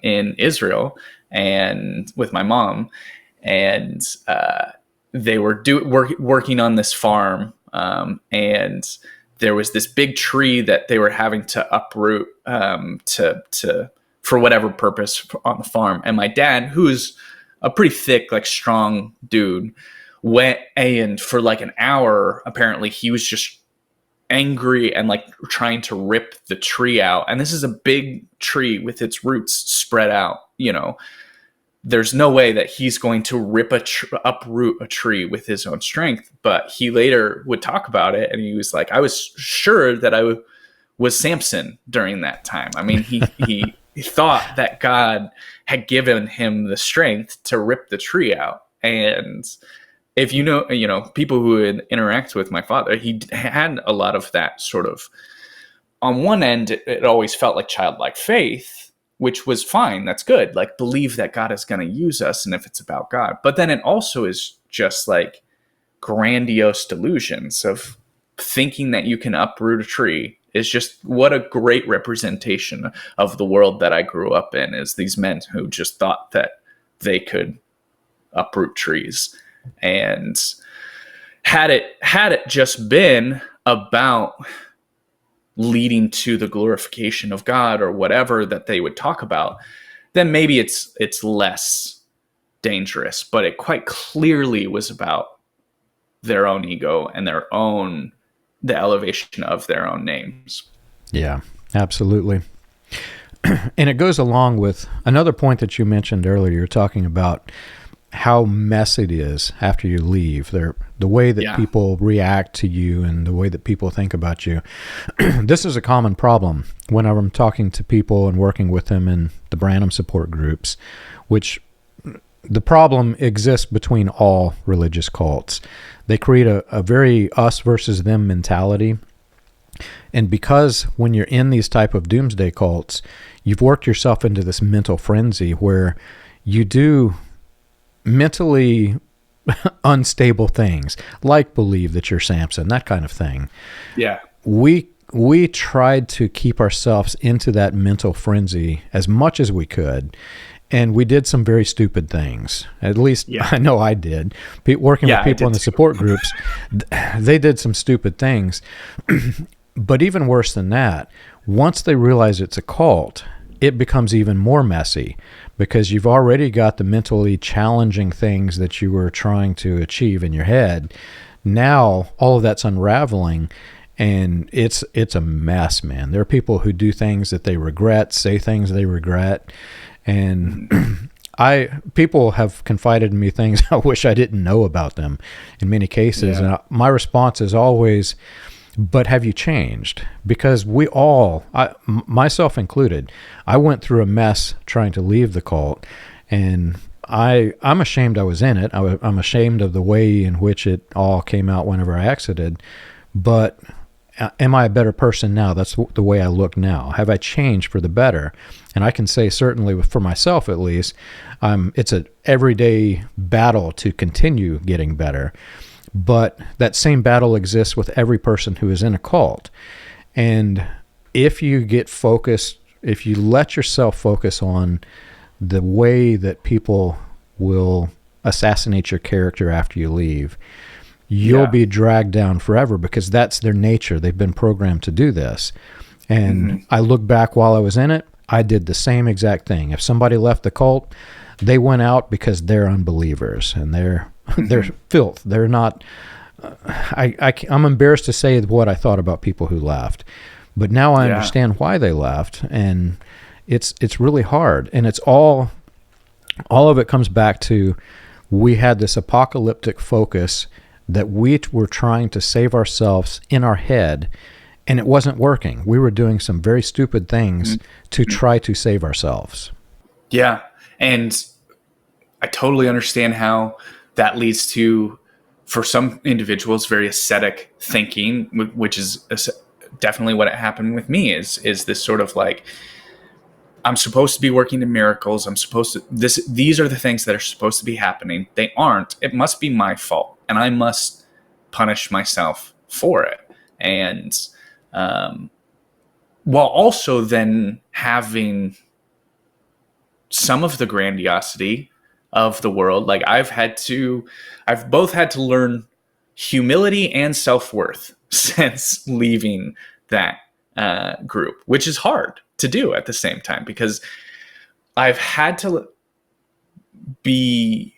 in Israel and with my mom, and they were working on this farm, and there was this big tree that they were having to uproot to for whatever purpose on the farm. And my dad, who's a pretty thick, like strong dude, went, and for like an hour, apparently he was just angry and like trying to rip the tree out. And this is a big tree with its roots spread out. You know, there's no way that he's going to uproot a tree with his own strength. But he later would talk about it, and he was like, I was sure that I was Samson during that time. I mean, he thought that God had given him the strength to rip the tree out. And if you know, people who would interact with my father, he had a lot of that sort of, on one end, it always felt like childlike faith, which was fine. That's good. Like, believe that God is going to use us, and if it's about God. But then it also is just like grandiose delusions of thinking that you can uproot a tree. Is just what a great representation of the world that I grew up in, is these men who just thought that they could uproot trees. And had it just been about leading to the glorification of God or whatever that they would talk about, then maybe it's less dangerous. But it quite clearly was about their own ego and the elevation of their own names. Yeah, absolutely. And it goes along with another point that you mentioned earlier. You're talking about how messy it is after you leave. The way that people react to you and the way that people think about you. This is a common problem whenever I'm talking to people and working with them in the Branham support groups, which the problem exists between all religious cults. They create a very us versus them mentality. And because when you're in these type of doomsday cults, you've worked yourself into this mental frenzy where you do mentally unstable things, like believe that you're Samson, that kind of thing. Yeah. We tried to keep ourselves into that mental frenzy as much as we could. And we did some very stupid things. At least I know I did. Working with people in the support groups, they did some stupid things. But even worse than that, once they realize it's a cult, it becomes even more messy because you've already got the mentally challenging things that you were trying to achieve in your head. Now all of that's unraveling, and it's a mess, man. There are people who do things that they regret, say things they regret. And people have confided in me things I wish I didn't know about them in many cases. And my response is always, but have you changed? Because we all, myself included, I went through a mess trying to leave the cult, and I'm ashamed I was in it. I'm ashamed of the way in which it all came out whenever I exited. But am I a better person now? That's the way I look now. Have I changed for the better? And I can say certainly for myself at least, it's an everyday battle to continue getting better. But that same battle exists with every person who is in a cult. And if you get focused, if you let yourself focus on the way that people will assassinate your character after you leave, you'll be dragged down forever because that's their nature. They've been programmed to do this. And I look back while I was in it, I did the same exact thing. If somebody left the cult, they went out because they're unbelievers and they're filth. They're not. I'm embarrassed to say what I thought about people who left, but now I understand why they left, and it's really hard. And it's all of it comes back to we had this apocalyptic focus that we were trying to save ourselves in our head, and it wasn't working. We were doing some very stupid things to try to save ourselves. Yeah. And I totally understand how that leads to, for some individuals, very ascetic thinking, which is definitely what happened with me is this sort of like, I'm supposed to be working in miracles. I'm supposed to these are the things that are supposed to be happening. They aren't. It must be my fault, and I must punish myself for it. And while also then having some of the grandiosity of the world, like I've both had to learn humility and self-worth since leaving that group, which is hard to do at the same time, because I've had to be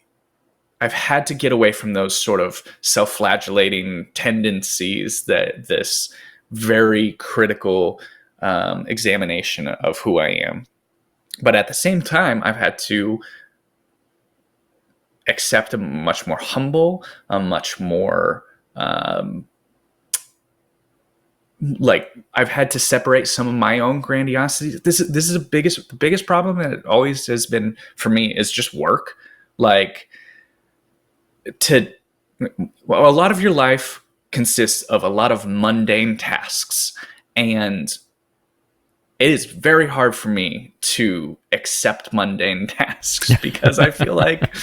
I've had to get away from those sort of self-flagellating tendencies, that this very critical examination of who I am. But at the same time, I've had to accept a much more humble, a much more like, I've had to separate some of my own grandiosity. This is the biggest problem, and it always has been for me, is just work. Like, a lot of your life consists of a lot of mundane tasks, and it is very hard for me to accept mundane tasks because I feel like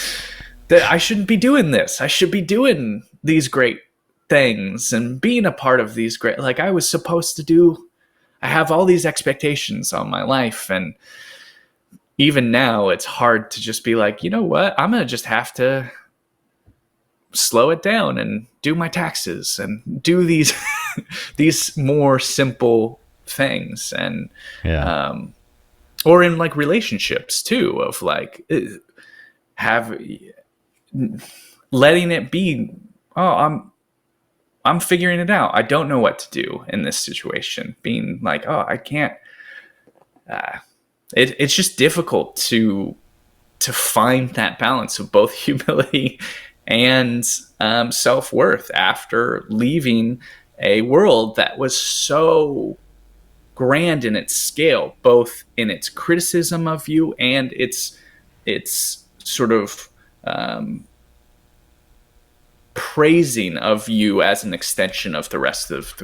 that I shouldn't be doing this. I should be doing these great things and being a part of these great, like I was supposed to do. I have all these expectations on my life, and even now it's hard to just be like, you know what, I'm gonna just have to slow it down and do my taxes and do these these more simple things. And or in like relationships too, of like have letting it be, oh, I'm figuring it out. I don't know what to do in this situation. Being like, oh, I can't. It's just difficult to find that balance of both humility and self-worth after leaving a world that was so grand in its scale, both in its criticism of you and its sort of praising of you as an extension of the rest of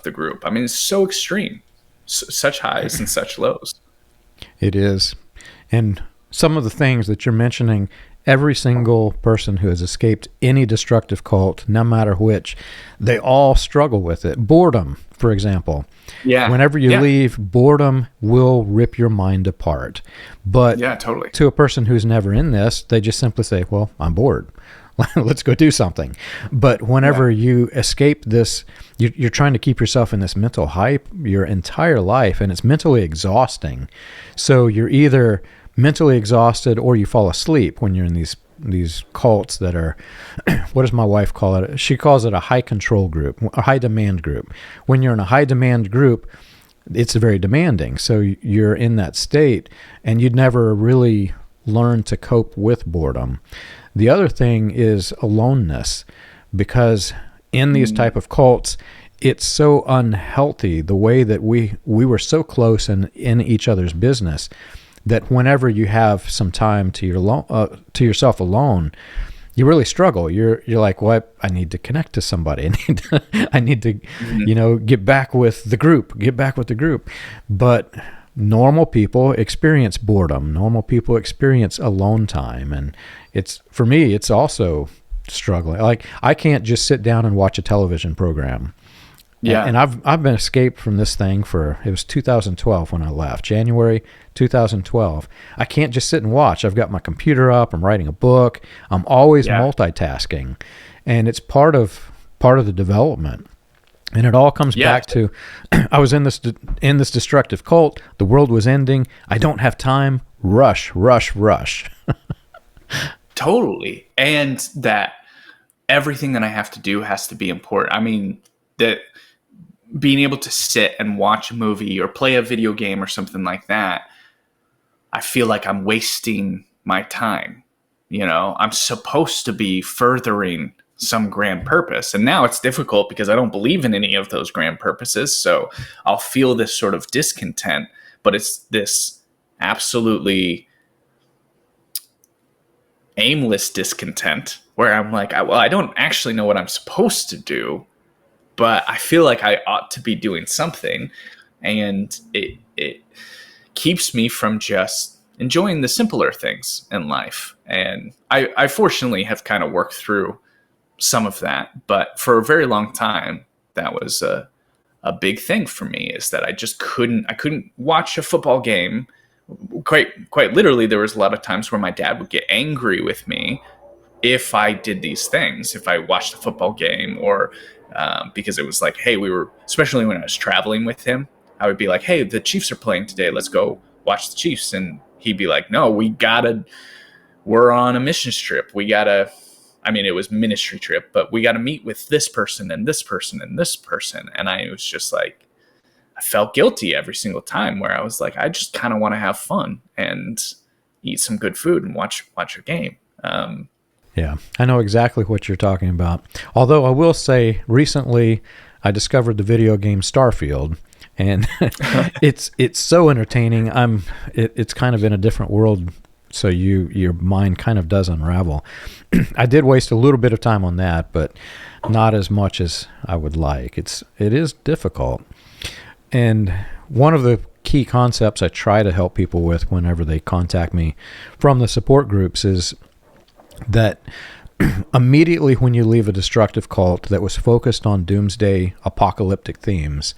the group. I mean, it's so extreme, such highs and such lows. It is. And some of the things that you're mentioning, every single person who has escaped any destructive cult, no matter which, they all struggle with it. Boredom, for example. Yeah. Whenever you leave, boredom will rip your mind apart. But totally. To a person who's never in this, they just simply say, well, I'm bored. Let's go do something. But whenever you escape this, you're trying to keep yourself in this mental hype your entire life, and it's mentally exhausting. So you're either mentally exhausted or you fall asleep when you're in these cults that are, what does my wife call it? She calls it a high control group, a high demand group. When you're in a high demand group, it's very demanding. So you're in that state, and you'd never really learn to cope with boredom. The other thing is aloneness, because in these type of cults, it's so unhealthy the way that we were so close and in each other's business, that whenever you have some time to yourself alone, you really struggle. You're like, well, I need to connect to somebody. I need to get back with the group. But normal people experience boredom. Normal people experience alone time. And for me, it's also struggling. Like, I can't just sit down and watch a television program. Yeah. And I've been escaped from this thing it was 2012 when I left, January 2012. I can't just sit and watch. I've got my computer up. I'm writing a book. I'm always multitasking, and it's part of the development. And it all comes back to, I was in this destructive cult. The world was ending. I don't have time. Rush. Totally. And that everything that I have to do has to be important. I mean, that being able to sit and watch a movie or play a video game or something like that, I feel like I'm wasting my time. I'm supposed to be furthering some grand purpose. And now it's difficult because I don't believe in any of those grand purposes. So I'll feel this sort of discontent, but it's this absolutely aimless discontent where I'm like, I don't actually know what I'm supposed to do. but I feel like I ought to be doing something, and it keeps me from just enjoying the simpler things in life. And I fortunately have kind of worked through some of that, but for a very long time, that was a big thing for me, is that I couldn't watch a football game. Quite literally, there was a lot of times where my dad would get angry with me if I did these things, if I watched a football game, or because it was like, hey, especially when I was traveling with him, I would be like, hey, the Chiefs are playing today, let's go watch the Chiefs. And he'd be like, no, we're on a mission trip. It was ministry trip, but we got to meet with this person and this person and this person. And I was just like, I felt guilty every single time, where I was like, I just kind of want to have fun and eat some good food and watch a game. Yeah, I know exactly what you're talking about. Although I will say, recently I discovered the video game Starfield, and it's so entertaining. It's kind of in a different world, so your mind kind of does unravel. I did waste a little bit of time on that, but not as much as I would like. It is difficult. And one of the key concepts I try to help people with whenever they contact me from the support groups is that immediately when you leave a destructive cult that was focused on doomsday apocalyptic themes,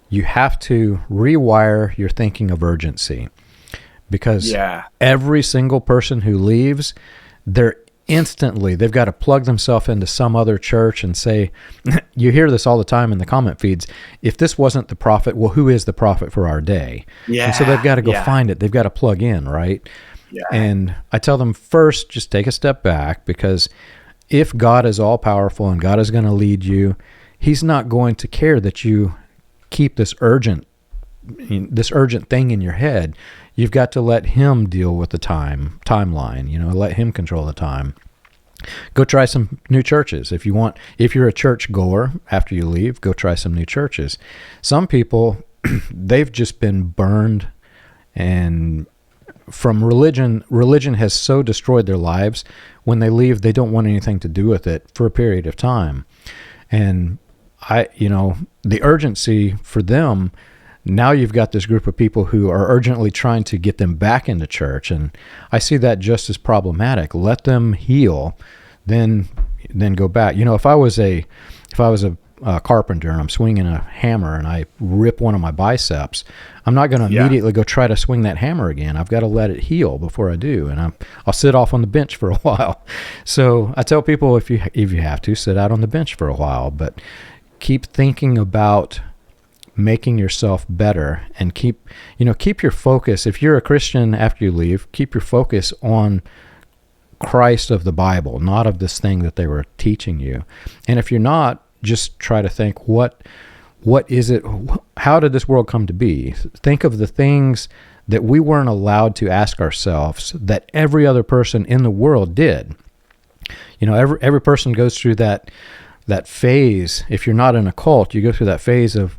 you have to rewire your thinking of urgency. Because every single person who leaves, they've got to plug themselves into some other church and say, you hear this all the time in the comment feeds, if this wasn't the prophet, well, who is the prophet for our day? Yeah. And so they've got to go find it. They've got to plug in, right? Yeah. And I tell them, first, just take a step back, because if God is all powerful and God is going to lead you, he's not going to care that you keep this urgent thing in your head. You've got to let him deal with the timeline, let him control the time. Go try some new churches. If you're a church goer after you leave, go try some new churches. Some people, they've just been burned, and from religion has so destroyed their lives. When they leave, they don't want anything to do with it for a period of time. And the urgency for them, now you've got this group of people who are urgently trying to get them back into church, and I see that just as problematic. Let them heal, then go back. If I was a carpenter and I'm swinging a hammer and I rip one of my biceps, I'm not going to immediately go try to swing that hammer again. I've got to let it heal before I do, and I'll sit off on the bench for a while. So I tell people, if you have to, sit out on the bench for a while, but keep thinking about making yourself better, and keep your focus. If you're a Christian after you leave, keep your focus on Christ of the Bible, not of this thing that they were teaching you. And if you're not, just try to think, what is it? How did this world come to be? Think of the things that we weren't allowed to ask ourselves that every other person in the world did. Every person goes through that phase. If you're not in a cult, you go through that phase of,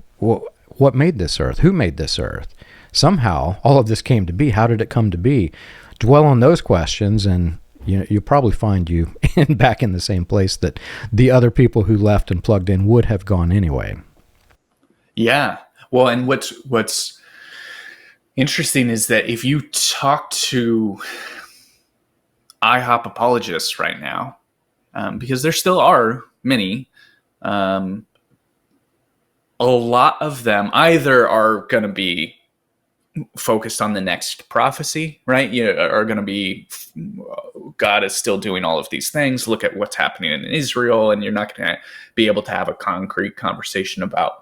what made this earth? Who made this earth? Somehow, all of this came to be. How did it come to be? Dwell on those questions, and you'll probably find you back in the same place that the other people who left and plugged in would have gone anyway. Yeah. Well, and what's interesting is that if you talk to IHOP apologists right now, because there still are many, a lot of them either are going to be focused on the next prophecy, right? Are going to be, God is still doing all of these things. Look at what's happening in Israel, and you're not going to be able to have a concrete conversation about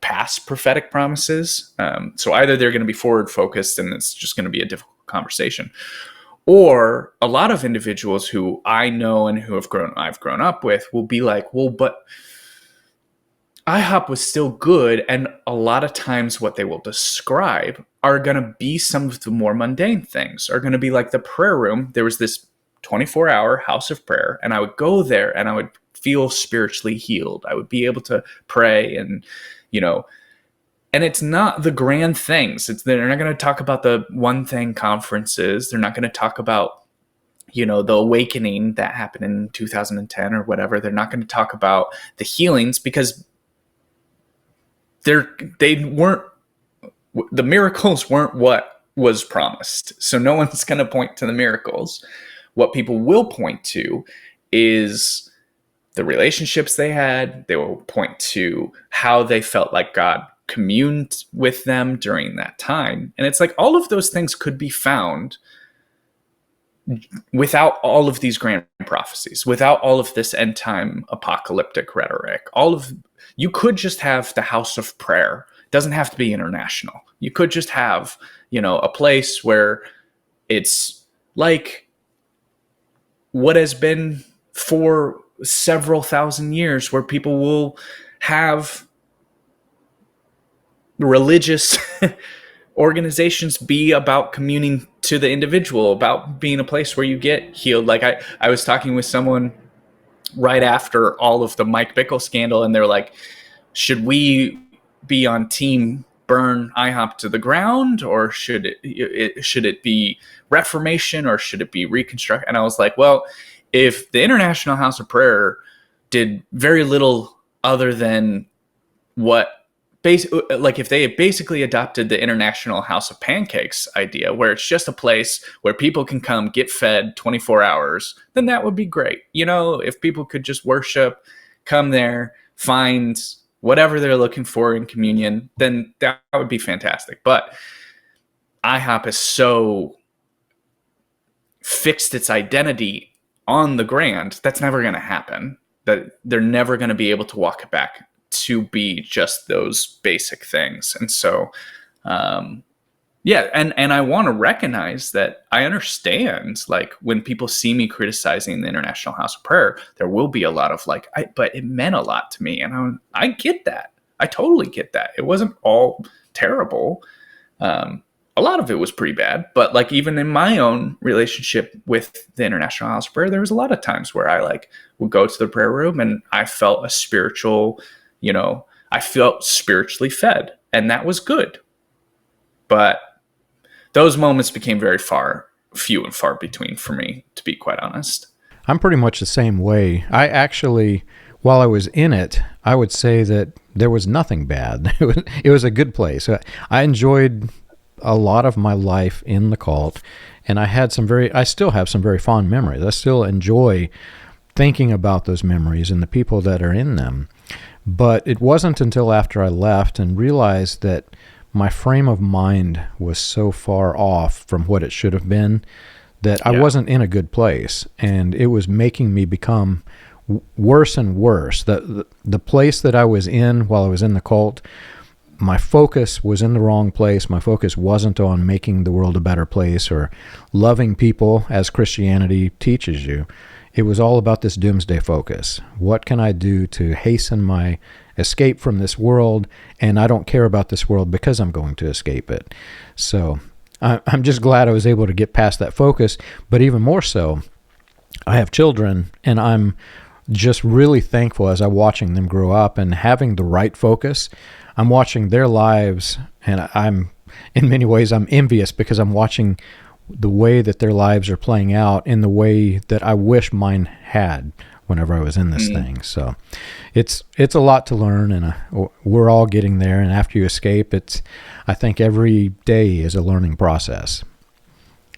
past prophetic promises. So either they're going to be forward focused, and it's just going to be a difficult conversation, or a lot of individuals who I know and who I've grown up with will be like, well, but IHOP was still good, and a lot of times what they will describe are going to be some of the more mundane things, are going to be like the prayer room. There was this 24-hour house of prayer, and I would go there and I would feel spiritually healed. I would be able to pray, and and it's not the grand things. They're not going to talk about the one thing conferences. They're not going to talk about the awakening that happened in 2010 or whatever. They're not going to talk about the healings because they weren't, the miracles weren't what was promised. So no one's going to point to the miracles. What people will point to is the relationships they had. They will point to how they felt like God communed with them during that time. And it's like all of those things could be found without all of these grand prophecies, without all of this end time apocalyptic rhetoric. You could just have the house of prayer. It doesn't have to be international. You could just have, a place where it's like what has been for several thousand years, where people will have religious organizations be about communing to the individual, about being a place where you get healed. Like I was talking with someone right after all of the Mike Bickle scandal, and they're like, should we be on team burn IHOP to the ground, or should it be reformation, or should it be reconstruct? And I was like, well, if the International House of Prayer did very little other than if they had basically adopted the International House of Pancakes idea, where it's just a place where people can come get fed 24 hours, then that would be great. If people could just worship, come there, find whatever they're looking for in communion, then that would be fantastic. But IHOP is so fixed its identity on the grand, that's never going to happen. That they're never going to be able to walk it back to be just those basic things. And so, and I want to recognize that I understand, like, when people see me criticizing the International House of Prayer, there will be a lot of like, but it meant a lot to me. And I get that. I totally get that. It wasn't all terrible. A lot of it was pretty bad, but like even in my own relationship with the International House of Prayer, there was a lot of times where I would go to the prayer room and I felt a spiritual, I felt spiritually fed, and that was good. But those moments became very few and far between for me, to be quite honest. I'm pretty much the same way. I actually, while I was in it, I would say that there was nothing bad. It was a good place. I enjoyed a lot of my life in the cult, and I still have some very fond memories. I still enjoy thinking about those memories and the people that are in them. But it wasn't until after I left and realized that my frame of mind was so far off from what it should have been that I wasn't in a good place, and it was making me become worse and worse. The place that I was in while I was in the cult, my focus was in the wrong place. My focus wasn't on making the world a better place or loving people as Christianity teaches you. It was all about this doomsday focus. What can I do to hasten my escape from this world? And I don't care about this world because I'm going to escape it. So I'm just glad I was able to get past that focus. But even more so, I have children, and I'm just really thankful as I'm watching them grow up and having the right focus. I'm watching their lives, and in many ways, I'm envious because I'm watching the way that their lives are playing out in the way that I wish mine had whenever I was in this thing. So it's a lot to learn, and we're all getting there. And after you escape, I think every day is a learning process.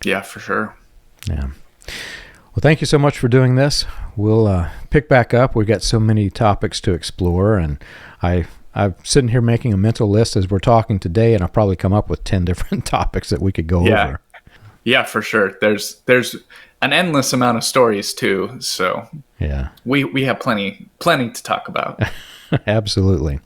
Yeah, for sure. Yeah. Well, thank you so much for doing this. We'll pick back up. We've got so many topics to explore, and I'm sitting here making a mental list as we're talking today, and I'll probably come up with 10 different topics that we could go over. Yeah, for sure. There's an endless amount of stories too. So yeah, we have plenty to talk about. Absolutely.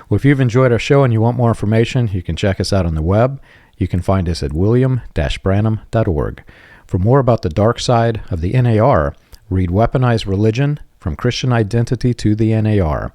Well, if you've enjoyed our show and you want more information, you can check us out on the web. You can find us at william-branham.org. For more about the dark side of the NAR, read Weaponized Religion, From Christian Identity to the NAR.